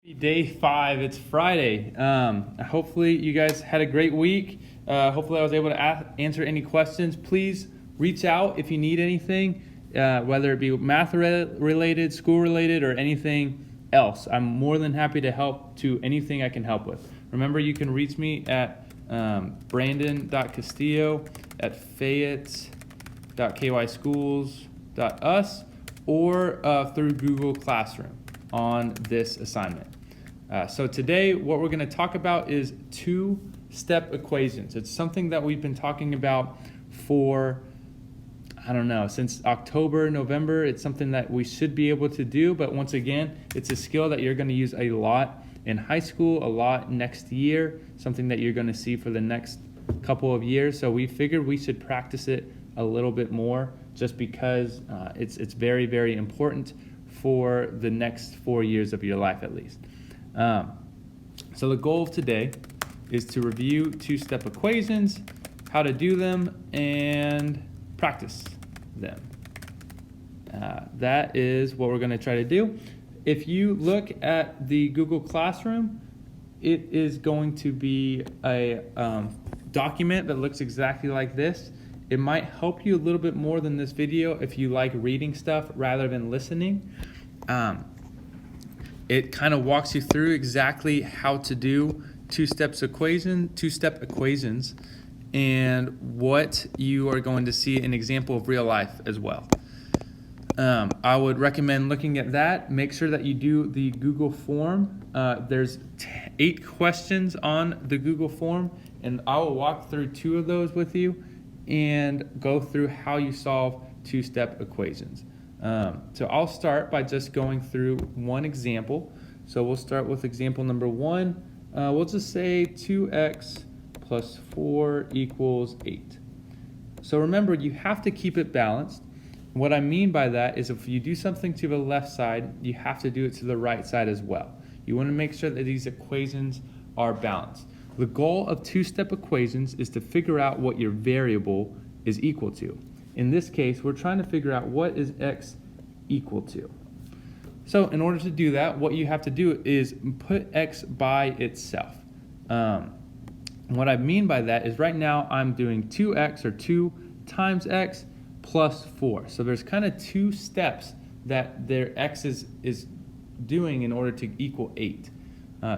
Day 5, it's Friday. Hopefully you guys had a great week. Hopefully I was able to answer any questions. Please reach out if you need anything, whether it be math related, school related, or anything else. I'm more than happy to help to anything I can help with. Remember, you can reach me at brandon.castillo@fayette.kyschools.us or through Google Classroom on this assignment. So today what we're going to talk about is two-step equations. It's something that we've been talking about for, I don't know, since October, November. It's something that we should be able to do, but once again, it's a skill that you're going to use a lot in high school, a lot next year, something that you're going to see for the next couple of years. So we figured we should practice it a little bit more just because it's very, very important for the next 4 years of your life at least. So the goal of today is to review two-step equations, how to do them, and practice them. That is what we're going to try to do. If you look at the Google Classroom, it is going to be a document that looks exactly like this. It might help you a little bit more than this video if you like reading stuff rather than listening. It kind of walks you through exactly how to do two-step equations and what you are going to see an example of real life as well. I would recommend looking at that. Make sure that you do the Google form. There's 8 questions on the Google form, and I will walk through 2 of those with you and go through how you solve two-step equations. So I'll start by just going through one example. So we'll start with example number 1. We'll just say 2x plus 4 equals 8. So remember, you have to keep it balanced. What I mean by that is if you do something to the left side, you have to do it to the right side as well. You want to make sure that these equations are balanced. The goal of two-step equations is to figure out what your variable is equal to. In this case, we're trying to figure out what is x equal to. So in order to do that, what you have to do is put x by itself. What I mean by that is right now I'm doing 2x or 2 times x plus 4. So there's kind of 2 steps that their x is doing in order to equal 8.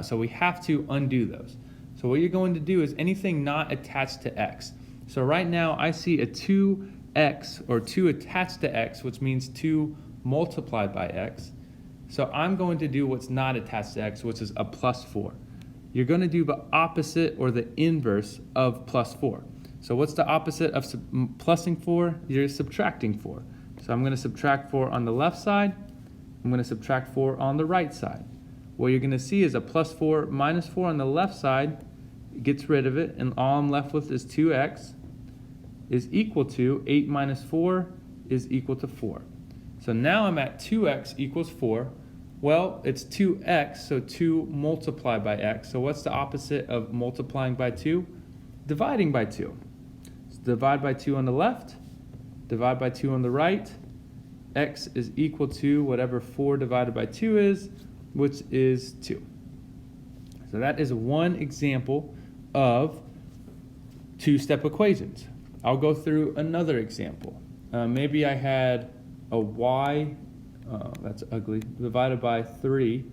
So we have to undo those. So what you're going to do is anything not attached to x. So right now I see a 2x or 2 attached to x, which means 2 multiplied by x. So I'm going to do what's not attached to x, which is a plus 4. You're going to do the opposite or the inverse of plus 4. So what's the opposite of plusing 4? You're subtracting 4. So I'm going to subtract 4 on the left side. I'm going to subtract 4 on the right side. What you're going to see is a plus 4 minus 4 on the left side gets rid of it, and all I'm left with is 2x is equal to 8 minus 4 is equal to 4. So now I'm at 2x equals 4. Well, it's 2x, so 2 multiplied by x. So what's the opposite of multiplying by 2? Dividing by 2. So divide by 2 on the left, divide by 2 on the right. X is equal to whatever 4 divided by 2 is, which is 2. So that is one example of two-step equations. I'll go through another example. Maybe I had a y, that's ugly, divided by 3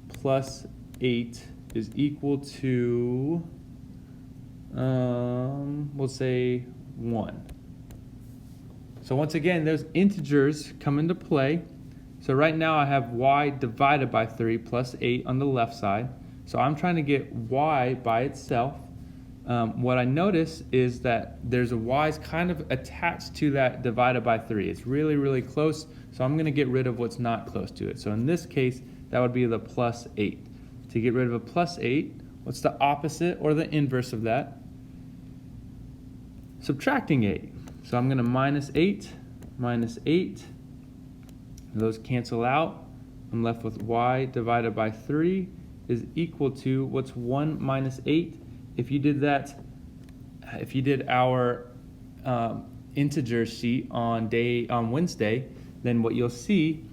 plus 8 is equal to, we'll say 1. So once again, those integers come into play. So right now I have y divided by 3 plus 8 on the left side. So I'm trying to get y by itself. What I notice is that there's a y's kind of attached to that divided by 3. It's really, really close, so I'm going to get rid of what's not close to it. So in this case, that would be the plus 8. To get rid of a plus 8, what's the opposite or the inverse of that? Subtracting 8. So I'm going to minus 8, minus 8. Those cancel out. I'm left with y divided by 3 is equal to, what's 1 minus 8? If you did that, if you did our integer sheet on Wednesday, then what you'll see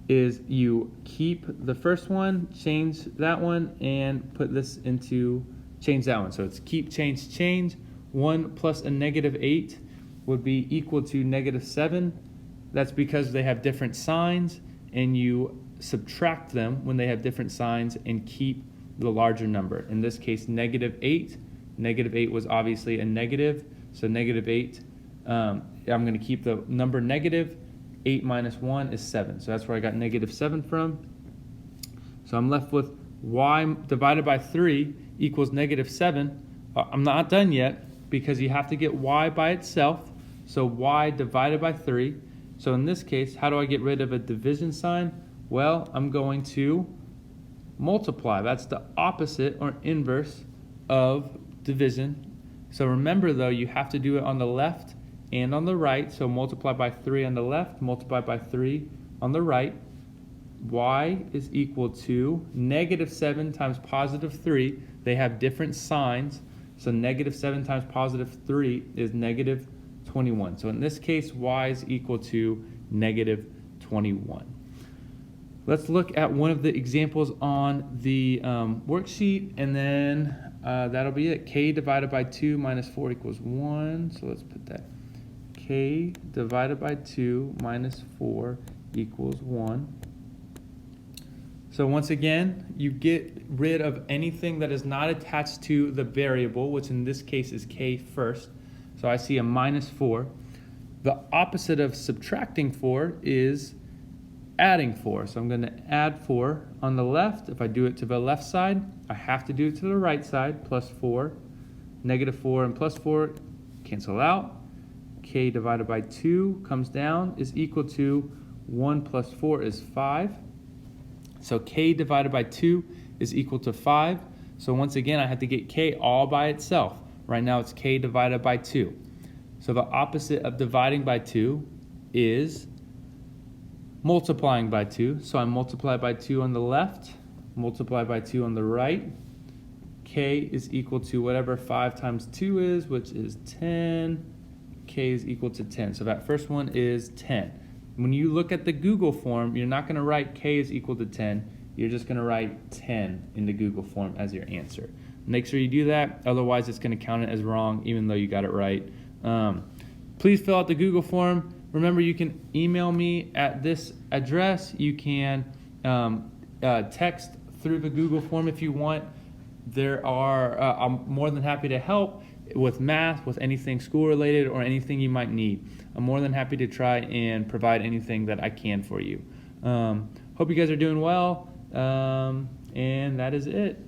is you keep the first one, change that one, and put this into, change that one. So it's keep, change, change. 1 plus a -8 would be equal to -7. That's because they have different signs, and you subtract them when they have different signs and keep the larger number. In this case, -8. -8 was obviously a negative, so -8. I'm going to keep the number negative. 8 minus 1 is 7. So that's where I got -7 from. So I'm left with y divided by 3 equals -7. I'm not done yet because you have to get y by itself. So y divided by 3. So in this case, how do I get rid of a division sign? Well, I'm going to multiply. That's the opposite or inverse of division. So remember though, you have to do it on the left and on the right. So multiply by 3 on the left, multiply by 3 on the right. Y is equal to -7 times +3. They have different signs. So -7 times +3 is -21. So in this case, y is equal to -21. Let's look at one of the examples on the worksheet, and then that'll be it. K divided by 2 minus 4 equals 1. So let's put that. K divided by 2 minus 4 equals 1. So once again, you get rid of anything that is not attached to the variable, which in this case is K first. So I see a -4. The opposite of subtracting 4 is adding 4. So I'm going to add 4 on the left. If I do it to the left side, I have to do it to the right side, +4. -4 and +4 cancel out. K divided by 2 comes down, is equal to 1 plus 4 is 5. So K divided by 2 is equal to 5. So once again, I have to get K all by itself. Right now it's K divided by 2. So the opposite of dividing by 2 is multiplying by 2. So I multiply by 2 on the left, multiply by 2 on the right. K is equal to whatever 5 times 2 is, which is 10. K is equal to 10. So that first one is 10. When you look at the Google form, you're not going to write K is equal to 10. You're just going to write 10 in the Google form as your answer. Make sure you do that. Otherwise, it's going to count it as wrong, even though you got it right. Please fill out the Google form. Remember, you can email me at this address. You can text through the Google form if you want. I'm more than happy to help with math, with anything school related or anything you might need. I'm more than happy to try and provide anything that I can for you. Hope you guys are doing well, and that is it.